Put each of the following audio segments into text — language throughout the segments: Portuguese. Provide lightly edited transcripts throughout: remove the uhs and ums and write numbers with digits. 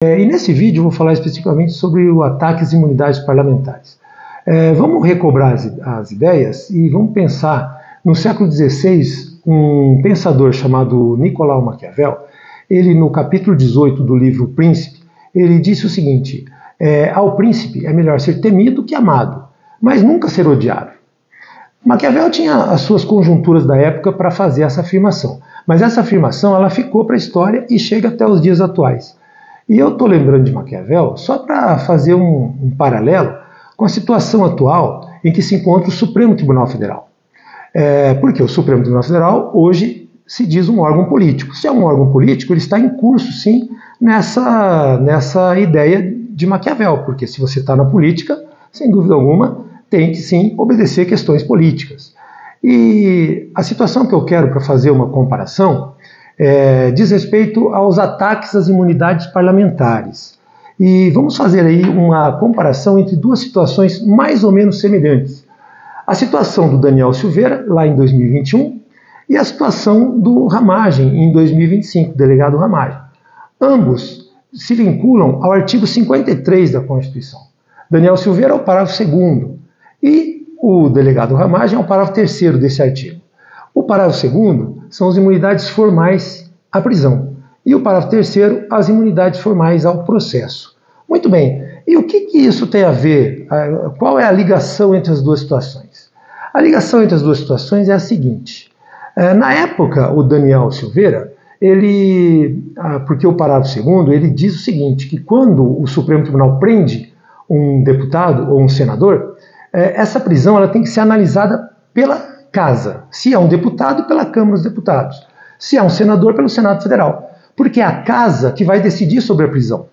E nesse vídeo eu vou falar especificamente sobre o ataque às imunidades parlamentares. Vamos recobrar as ideias e vamos pensar, no século XVI, um pensador chamado Nicolau Maquiavel, ele no capítulo 18 do livro Príncipe, ele disse o seguinte: ao príncipe é melhor ser temido que amado, mas nunca ser odiado. Maquiavel tinha as suas conjunturas da época para fazer essa afirmação, mas essa afirmação ela ficou para a história e chega até os dias atuais. E eu estou lembrando de Maquiavel só para fazer um paralelo com a situação atual em que se encontra o Supremo Tribunal Federal. Porque o Supremo Tribunal Federal hoje se diz um órgão político. Se é um órgão político, ele está em curso, sim, nessa ideia de Maquiavel, porque se você está na política, sem dúvida alguma, tem que sim obedecer questões políticas. E a situação que eu quero para fazer uma comparação diz respeito aos ataques às imunidades parlamentares. E vamos fazer aí uma comparação entre duas situações mais ou menos semelhantes. A situação do Daniel Silveira, lá em 2021, e a situação do Ramagem, em 2025, delegado Ramagem. Ambos se vinculam ao artigo 53 da Constituição. Daniel Silveira ao parágrafo 2º e o delegado Ramagem ao parágrafo 3º desse artigo. O parágrafo 2º são as imunidades formais à prisão e o parágrafo 3º as imunidades formais ao processo. Muito bem, e o que isso tem a ver? Qual é a ligação entre as duas situações? A ligação entre as duas situações é a seguinte: na época, o Daniel Silveira, porque o parágrafo 2º, ele diz o seguinte, que quando o Supremo Tribunal prende um deputado ou um senador, essa prisão ela tem que ser analisada pela Casa. Se é um deputado, pela Câmara dos Deputados. Se é um senador, pelo Senado Federal. Porque é a Casa que vai decidir sobre a prisão.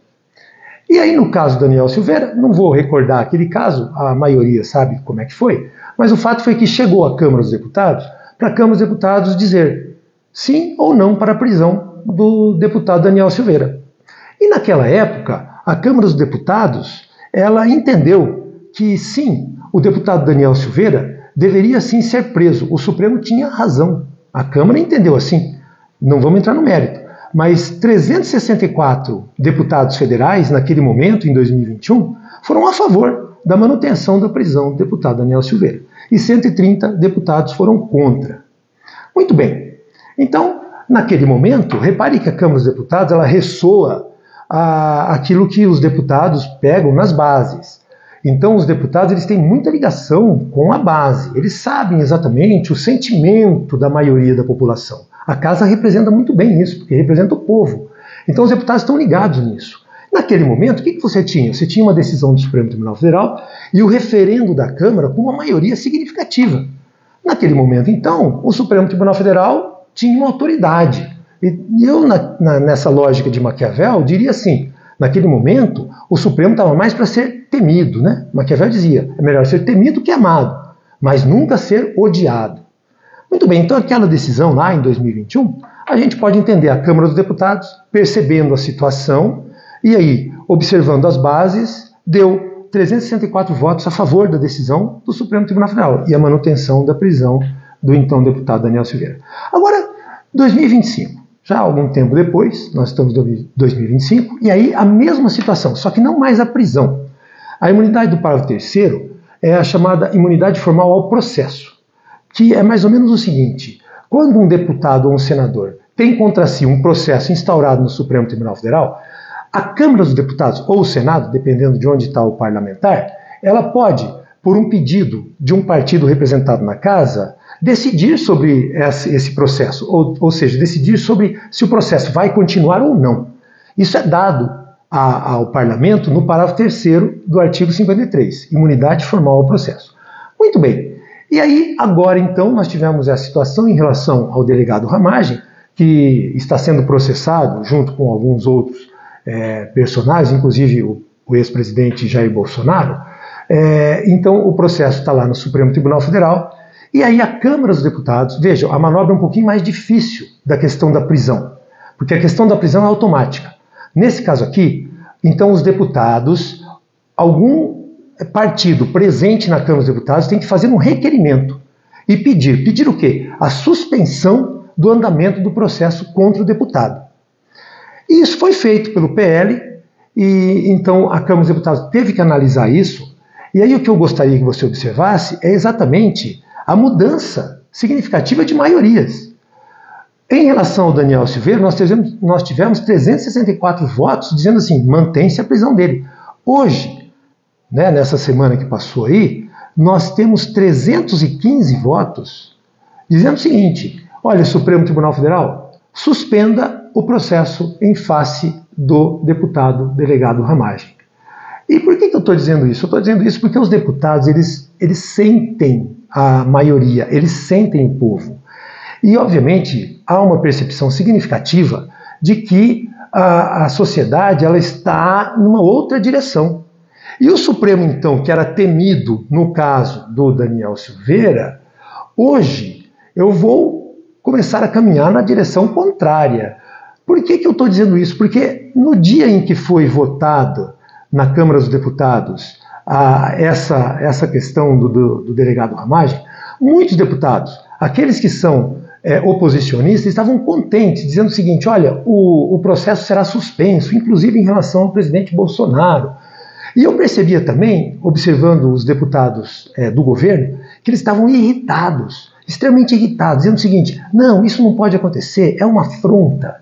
E aí, no caso do Daniel Silveira, não vou recordar aquele caso, a maioria sabe como é que foi, mas o fato foi que chegou à Câmara dos Deputados, para a Câmara dos Deputados dizer sim ou não para a prisão do deputado Daniel Silveira. E naquela época, a Câmara dos Deputados, ela entendeu que sim, o deputado Daniel Silveira deveria sim ser preso. O Supremo tinha razão. A Câmara entendeu assim. Não vamos entrar no mérito. Mas 364 deputados federais, naquele momento, em 2021, foram a favor da manutenção da prisão do deputado Daniel Silveira. E 130 deputados foram contra. Muito bem. Então, naquele momento, repare que a Câmara dos Deputados ela ressoa aquilo que os deputados pegam nas bases. Então, os deputados eles têm muita ligação com a base. Eles sabem exatamente o sentimento da maioria da população. A Casa representa muito bem isso, porque representa o povo. Então, os deputados estão ligados nisso. Naquele momento, o que você tinha? Você tinha uma decisão do Supremo Tribunal Federal e o referendo da Câmara com uma maioria significativa. Naquele momento, então, o Supremo Tribunal Federal tinha uma autoridade. E eu, nessa lógica de Maquiavel, diria assim: naquele momento, o Supremo estava mais para ser temido, né? Maquiavel dizia, é melhor ser temido que amado, mas nunca ser odiado. Muito bem, então aquela decisão lá em 2021, a gente pode entender a Câmara dos Deputados percebendo a situação e aí, observando as bases, deu 364 votos a favor da decisão do Supremo Tribunal Federal e a manutenção da prisão do então deputado Daniel Silveira. Agora, 2025. Já algum tempo depois, nós estamos em 2025, e aí a mesma situação, só que não mais a prisão. A imunidade do parágrafo 3º é a chamada imunidade formal ao processo, que é mais ou menos o seguinte: quando um deputado ou um senador tem contra si um processo instaurado no Supremo Tribunal Federal, a Câmara dos Deputados ou o Senado, dependendo de onde está o parlamentar, ela pode, por um pedido de um partido representado na Casa, decidir sobre esse processo, ou seja, decidir sobre se o processo vai continuar ou não. Isso é dado ao Parlamento no parágrafo 3º do artigo 53, imunidade formal ao processo. Muito bem. E aí, agora então, nós tivemos essa situação em relação ao delegado Ramagem, que está sendo processado junto com alguns outros personagens, inclusive o ex-presidente Jair Bolsonaro. Então, o processo está lá no Supremo Tribunal Federal. E aí a Câmara dos Deputados, vejam, a manobra é um pouquinho mais difícil da questão da prisão, porque a questão da prisão é automática. Nesse caso aqui, então os deputados, algum partido presente na Câmara dos Deputados tem que fazer um requerimento e pedir o quê? A suspensão do andamento do processo contra o deputado. E isso foi feito pelo PL e então a Câmara dos Deputados teve que analisar isso, e aí o que eu gostaria que você observasse é exatamente a mudança significativa de maiorias. Em relação ao Daniel Silveira, nós tivemos 364 votos dizendo assim, mantém-se a prisão dele. Hoje, né, nessa semana que passou aí, nós temos 315 votos dizendo o seguinte, olha, Supremo Tribunal Federal, suspenda o processo em face do deputado delegado Ramagem. E por que eu estou dizendo isso? Eu estou dizendo isso porque os deputados, eles sentem a maioria, eles sentem o povo. E, obviamente, há uma percepção significativa de que a sociedade ela está numa outra direção. E o Supremo, então, que era temido no caso do Daniel Silveira, hoje eu vou começar a caminhar na direção contrária. Por que eu estou dizendo isso? Porque no dia em que foi votado na Câmara dos Deputados essa questão do delegado Ramagem, muitos deputados, aqueles que são oposicionistas, estavam contentes, dizendo o seguinte, olha, o processo será suspenso, inclusive em relação ao presidente Bolsonaro. E eu percebia também, observando os deputados do governo, que eles estavam irritados, extremamente irritados, dizendo o seguinte, não, isso não pode acontecer, é uma afronta.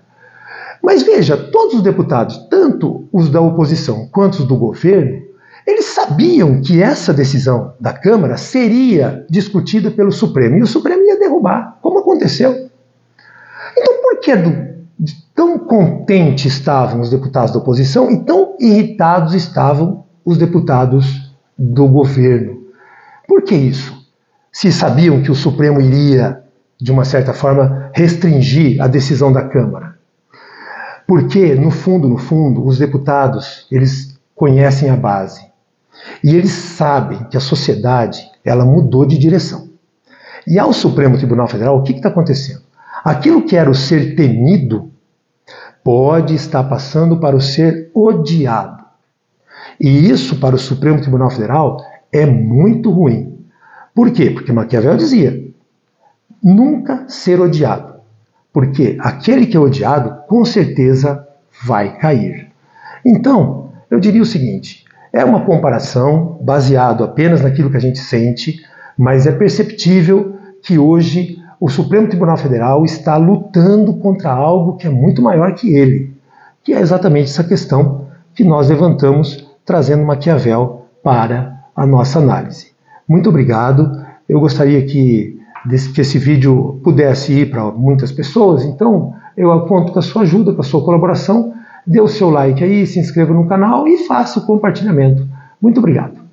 Mas veja, todos os deputados, tanto os da oposição quanto os do governo, eles sabiam que essa decisão da Câmara seria discutida pelo Supremo, e o Supremo ia derrubar, como aconteceu. Então por que tão contentes estavam os deputados da oposição e tão irritados estavam os deputados do governo? Por que isso? Se sabiam que o Supremo iria, de uma certa forma, restringir a decisão da Câmara. Porque, no fundo, os deputados, eles conhecem a base. E eles sabem que a sociedade, ela mudou de direção. E ao Supremo Tribunal Federal, o que está acontecendo? Aquilo que era o ser temido, pode estar passando para o ser odiado. E isso, para o Supremo Tribunal Federal, é muito ruim. Por quê? Porque Maquiavel dizia, nunca ser odiado. Porque aquele que é odiado, com certeza, vai cair. Então, eu diria o seguinte, é uma comparação baseado apenas naquilo que a gente sente, mas é perceptível que hoje o Supremo Tribunal Federal está lutando contra algo que é muito maior que ele, que é exatamente essa questão que nós levantamos, trazendo Maquiavel para a nossa análise. Muito obrigado, eu gostaria que esse vídeo pudesse ir para muitas pessoas, então eu conto com a sua ajuda, com a sua colaboração, dê o seu like aí, se inscreva no canal e faça o compartilhamento. Muito obrigado.